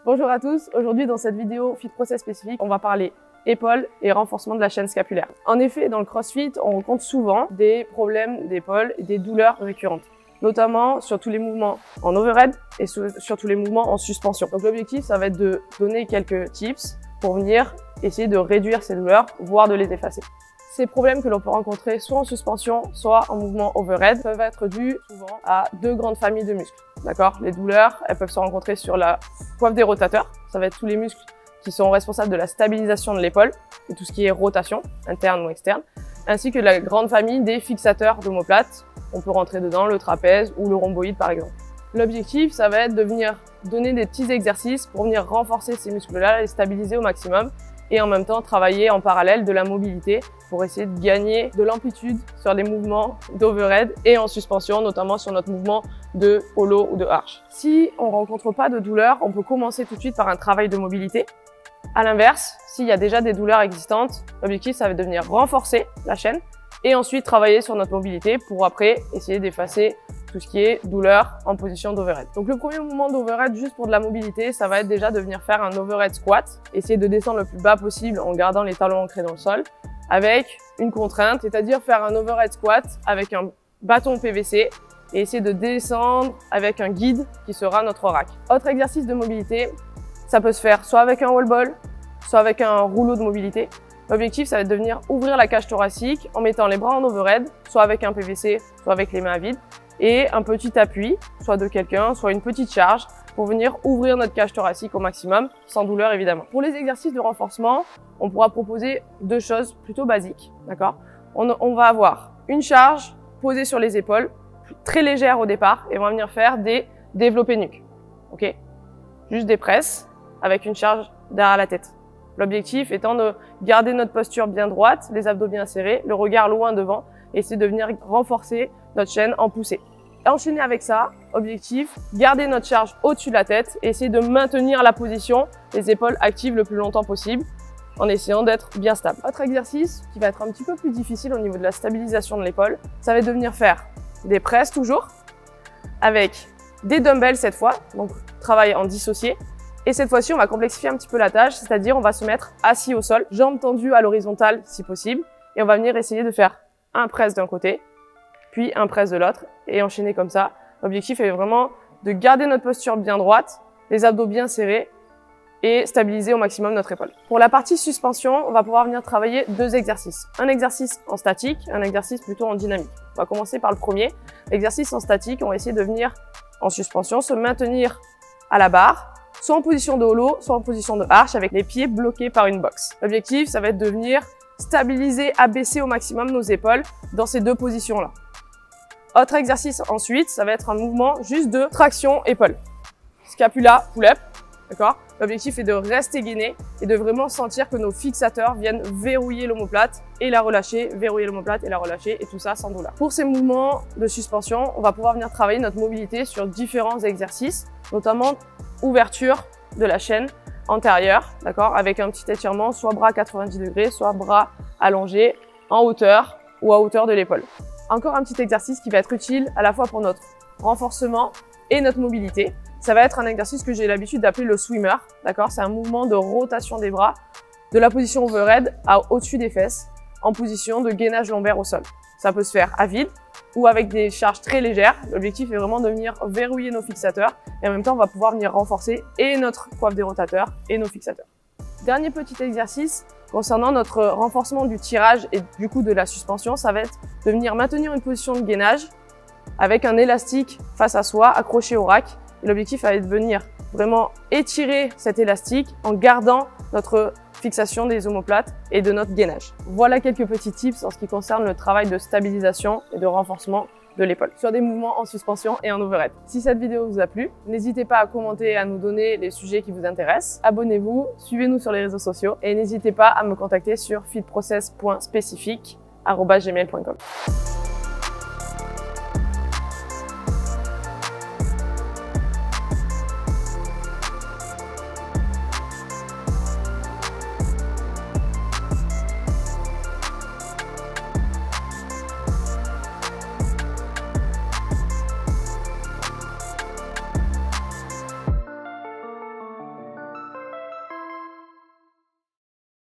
Bonjour à tous, aujourd'hui dans cette vidéo Fit Process spécifique, on va parler épaules et renforcement de la chaîne scapulaire. En effet, dans le CrossFit, on rencontre souvent des problèmes d'épaule et des douleurs récurrentes, notamment sur tous les mouvements en overhead et sur tous les mouvements en suspension. Donc l'objectif, ça va être de donner quelques tips pour venir essayer de réduire ces douleurs, voire de les effacer. Ces problèmes que l'on peut rencontrer soit en suspension, soit en mouvement overhead peuvent être dus souvent à deux grandes familles de muscles. D'accord? Les douleurs, elles peuvent se rencontrer sur la coiffe des rotateurs. Ça va être tous les muscles qui sont responsables de la stabilisation de l'épaule et tout ce qui est rotation, interne ou externe, ainsi que la grande famille des fixateurs d'omoplates. On peut rentrer dedans le trapèze ou le rhomboïde par exemple. L'objectif, ça va être de venir donner des petits exercices pour venir renforcer ces muscles-là, les stabiliser au maximum et en même temps travailler en parallèle de la mobilité pour essayer de gagner de l'amplitude sur les mouvements d'overhead et en suspension, notamment sur notre mouvement de holo ou de arch. Si on rencontre pas de douleur, on peut commencer tout de suite par un travail de mobilité. À l'inverse, s'il y a déjà des douleurs existantes, l'objectif, ça va être de venir renforcer la chaîne et ensuite travailler sur notre mobilité pour après essayer d'effacer tout ce qui est douleur en position d'overhead. Donc le premier mouvement d'overhead, juste pour de la mobilité, ça va être déjà de venir faire un overhead squat, essayer de descendre le plus bas possible en gardant les talons ancrés dans le sol, avec une contrainte, c'est-à-dire faire un overhead squat avec un bâton PVC et essayer de descendre avec un guide qui sera notre rack. Autre exercice de mobilité, ça peut se faire soit avec un wall ball, soit avec un rouleau de mobilité. L'objectif, ça va être de venir ouvrir la cage thoracique en mettant les bras en overhead, soit avec un PVC, soit avec les mains à vide, et un petit appui, soit de quelqu'un, soit une petite charge, pour venir ouvrir notre cage thoracique au maximum, sans douleur évidemment. Pour les exercices de renforcement, on pourra proposer deux choses plutôt basiques, d'accord? On va avoir une charge posée sur les épaules, très légère au départ, et on va venir faire des développés nuque, ok? Juste des presses, avec une charge derrière la tête. L'objectif étant de garder notre posture bien droite, les abdos bien serrés, le regard loin devant, et c'est de venir renforcer notre chaîne en poussée. Enchaîner avec ça, objectif, garder notre charge au-dessus de la tête et essayer de maintenir la position, les épaules actives le plus longtemps possible, en essayant d'être bien stable. Autre exercice qui va être un petit peu plus difficile au niveau de la stabilisation de l'épaule, ça va être de venir faire des presses toujours, avec des dumbbells cette fois, donc travail en dissocié. Et cette fois-ci, on va complexifier un petit peu la tâche, c'est-à-dire on va se mettre assis au sol, jambes tendues à l'horizontale si possible, et on va venir essayer de faire un press d'un côté, puis un press de l'autre, et enchaîner comme ça. L'objectif est vraiment de garder notre posture bien droite, les abdos bien serrés, et stabiliser au maximum notre épaule. Pour la partie suspension, on va pouvoir venir travailler deux exercices. Un exercice en statique, un exercice plutôt en dynamique. On va commencer par le premier. L'exercice en statique, on va essayer de venir en suspension, se maintenir à la barre, soit en position de holo, soit en position de arch avec les pieds bloqués par une box. L'objectif, ça va être de venir stabiliser, abaisser au maximum nos épaules dans ces deux positions-là. Autre exercice ensuite, ça va être un mouvement juste de traction épaule. Scapula, pull-up, d'accord? L'objectif est de rester gainé et de vraiment sentir que nos fixateurs viennent verrouiller l'omoplate et la relâcher, verrouiller l'omoplate et la relâcher, et tout ça sans douleur. Pour ces mouvements de suspension, on va pouvoir venir travailler notre mobilité sur différents exercices, notamment ouverture de la chaîne antérieure, d'accord, avec un petit étirement, soit bras 90 degrés, soit bras allongés en hauteur ou à hauteur de l'épaule. Encore un petit exercice qui va être utile à la fois pour notre renforcement et notre mobilité. Ça va être un exercice que j'ai l'habitude d'appeler le swimmer, d'accord. C'est un mouvement de rotation des bras de la position overhead à au-dessus des fesses en position de gainage lombaire au sol. Ça peut se faire à vide ou avec des charges très légères. L'objectif est vraiment de venir verrouiller nos fixateurs et en même temps, on va pouvoir venir renforcer et notre coiffe des rotateurs et nos fixateurs. Dernier petit exercice concernant notre renforcement du tirage et du coup de la suspension, ça va être de venir maintenir une position de gainage avec un élastique face à soi accroché au rack. L'objectif va être de venir vraiment étirer cet élastique en gardant notre fixation des omoplates et de notre gainage. Voilà quelques petits tips en ce qui concerne le travail de stabilisation et de renforcement de l'épaule sur des mouvements en suspension et en overhead. Si cette vidéo vous a plu, n'hésitez pas à commenter et à nous donner les sujets qui vous intéressent. Abonnez-vous, suivez-nous sur les réseaux sociaux et n'hésitez pas à me contacter sur fitprocess.specific@gmail.com.